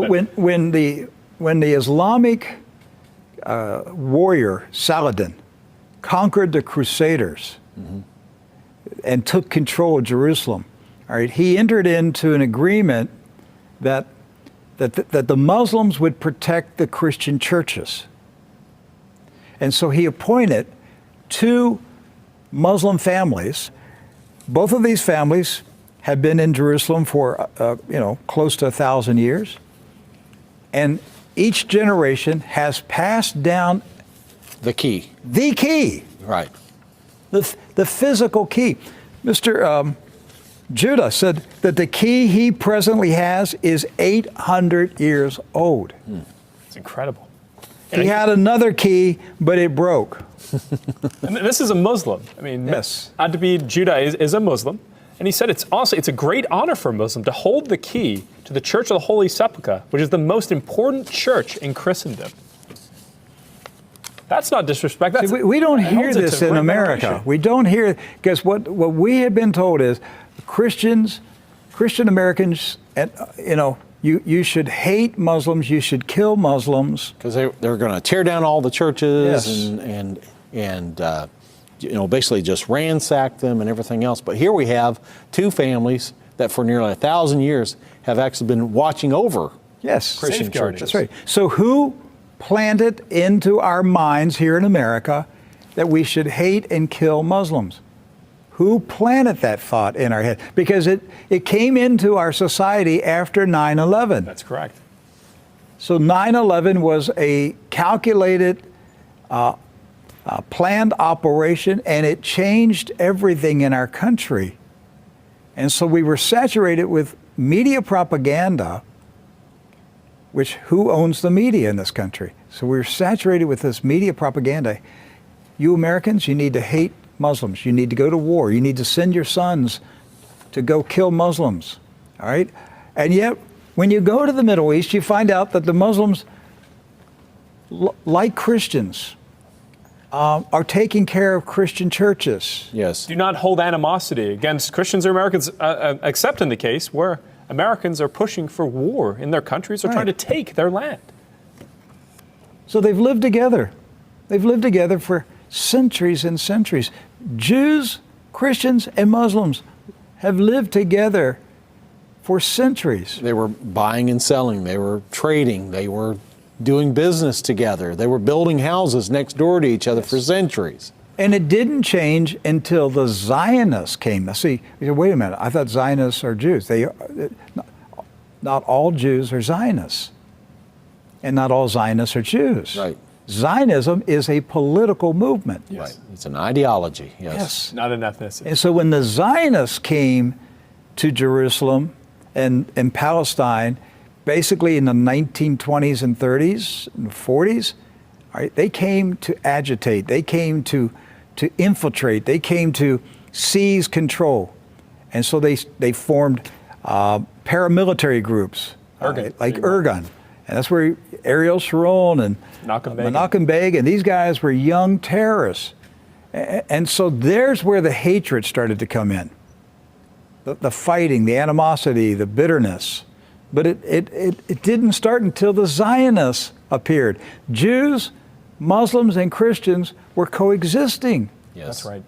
When the Islamic warrior Saladin conquered the Crusaders and took control of Jerusalem, all right, he entered into an agreement that the Muslims would protect the Christian churches. And so he appointed 2 Muslim families. Both of these families have been in Jerusalem for, close to 1,000 years. And each generation has passed down the key. The key. Right. The physical key. Mr. Judah said that the key he presently has is 800 years old. It's incredible. He had another key, but it broke. And this is a Muslim. I mean, yes. Adbi Judah is a Muslim. And he said it's a great honor for a Muslim to hold the key to the Church of the Holy Sepulchre, which is the most important church in Christendom. That's not disrespect. That's we don't hear this in America. We don't hear, because what we have been told is Christian Americans, you should hate Muslims, you should kill Muslims. Because they're going to tear down all the churches and basically just ransack them and everything else. But here we have 2 families that for nearly 1,000 years have actually been watching over Christian churches. That's right. So who planted into our minds here in America that we should hate and kill Muslims? Who planted that thought in our head? Because it came into our society after 9/11. That's correct. So 9/11 was a calculated, planned operation, and it changed everything in our country. And so we were saturated with media propaganda, which who owns the media in this country? So we were saturated with this media propaganda. You Americans, you need to hate Muslims. You need to go to war. You need to send your sons to go kill Muslims. All right? And yet, when you go to the Middle East, you find out that the Muslims, like Christians, are taking care of Christian churches. Yes. Do not hold animosity against Christians or Americans, except in the case where Americans are pushing for war in their countries or trying to take their land. So they've lived together. They've lived together for centuries and centuries. Jews, Christians, and Muslims have lived together for centuries. They were buying and selling. They were trading. They were doing business together. They were building houses next door to each other for centuries. And it didn't change until the Zionists came. Now, see, you say, wait a minute, I thought Zionists are Jews. Not all Jews are Zionists. And not all Zionists are Jews. Right. Zionism is a political movement. Yes. Right. It's an ideology. Yes. Not an ethnicity. And so when the Zionists came to Jerusalem and Palestine, basically in the 1920s and 30s and 40s, all right, they came to agitate. They came to infiltrate. They came to seize control. And so they formed paramilitary groups, like Irgun. And that's where Ariel Sharon and Menachem Begin, these guys were young terrorists. And so there's where the hatred started to come in. The fighting, the animosity, the bitterness. But it didn't start until the Zionists appeared. Jews, Muslims, and Christians were coexisting. Yes. That's right.